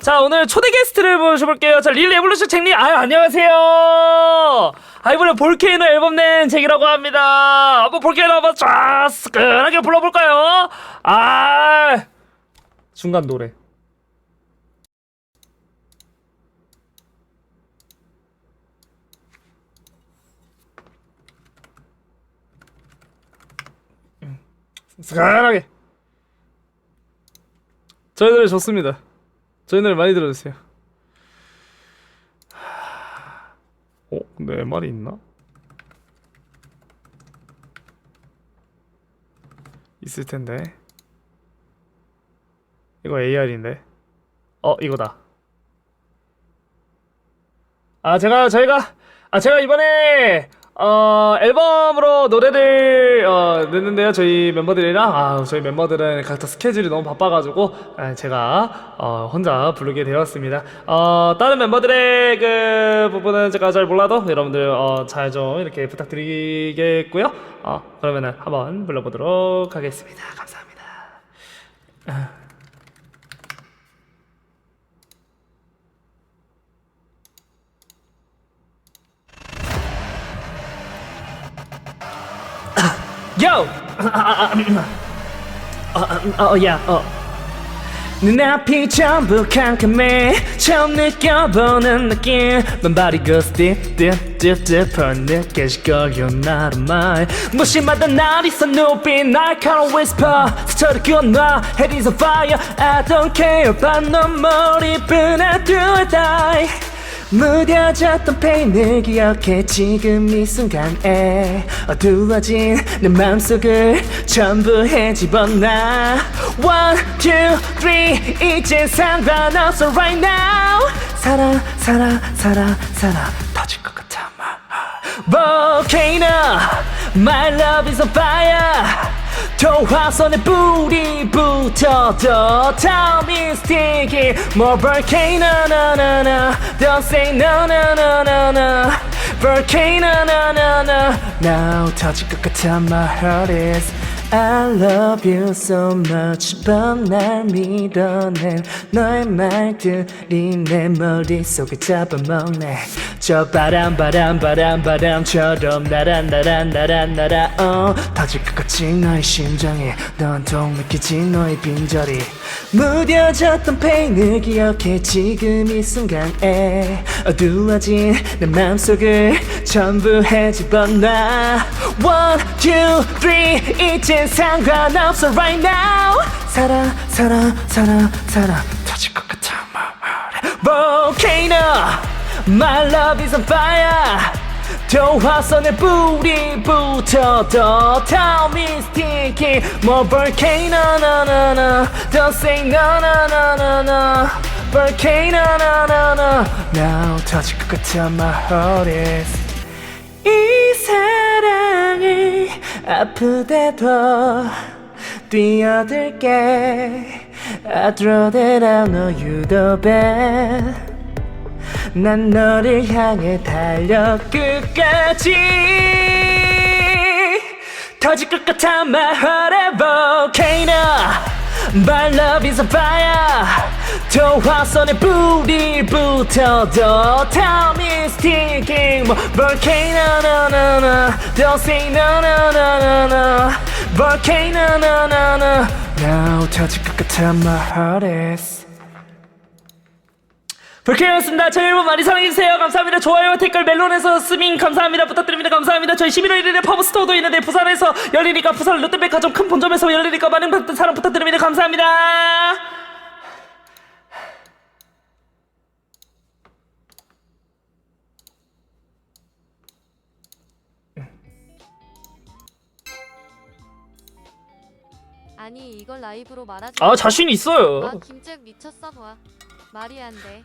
자, 오늘 초대 게스트를 모셔볼게요. 자, 레볼루션 잭님, 안녕하세요. 이번에 볼케이노 앨범 낸 잭이라고 합니다. 한번 볼케이노 한번 쫙 스끈하게 불러볼까요? 중간 노래. 스끈하게. 저희 노래 좋습니다. 저희 노래 많이 들어주세요. 근데 MR이 있나? 있을 텐데. 이거 AR인데. 이거다. 제가 이번에 앨범으로 노래를 냈는데요. 저희 멤버들이랑 저희 멤버들은 각자 스케줄이 너무 바빠가지고 제가 혼자 부르게 되었습니다. 다른 멤버들의 그 부분은 제가 잘 몰라도 여러분들 잘 좀 이렇게 부탁드리겠고요. 그러면은 한번 불러보도록 하겠습니다. 감사합니다. Yo! 눈앞이 전부 캄캄해 처음 느껴보는 느낌 맨발이 goes deep deep deep deeper 느껴질 거요 나를 말 무심하던 날 있어 눈빛 날카로운 whisper 스쳐를 건너 head is on fire I don't care about no more even I do or die 무뎌졌던 페인을 기억해 지금 이 순간에 어두워진 내 맘속을 전부 헤집어놔 One, two, three 이젠 상관없어 right now 살아 터질 것 같아 volcano My love is on fire 도화선에 불이 붙어도 Time is ticking More volcano no no no Don't say no no no no no Volcano no no no Now 터질 것 같아 My heart is I love you so much But 날 밀어낸 너의 말들이 내 머릿속을 잡아먹네 저 바람처럼 날아 터질 것 같지 너의 심장이 넌 통 느끼지 너의 빈절이 무뎌졌던 페인을 기억해 지금 이 순간에 어두워진 내 맘속을 전부 헤집어놔 One, two, three 이젠 상관없어 right now 살아 터질 것 같아 volcano My love is on fire 도화선에 불이 붙어도 Time is ticking More volcano no no no Don't say no no no no no Volcano no no no Now 터질 것 같아 My heart is 이 사랑을 아프대도 뛰어들게 I throw that I know you the best 난 너를 향해 달려 끝까지 터질 것 같아 My heart a volcano My love is on fire 도화선에 불이 붙어도 Time is ticking Volcano no no no Don't say no no no no no Volcano no no no Now 터질 것 같아 My heart is 볼케이노였습니다. 저희 앨범 많이 사랑해주세요. 감사합니다. 좋아요, 댓글, 멜론에서 스밍 감사합니다. 부탁드립니다. 감사합니다. 저희 11월 1일에 팝스토어도 있는데 부산에서 열리니까 부산 롯데백화점 큰 본점에서 열리니까 많은 사랑 부탁드립니다. 감사합니다. 아니 이걸 라이브로 말하지 자신 있어요. 김잭 미쳤어 봐 말이 안돼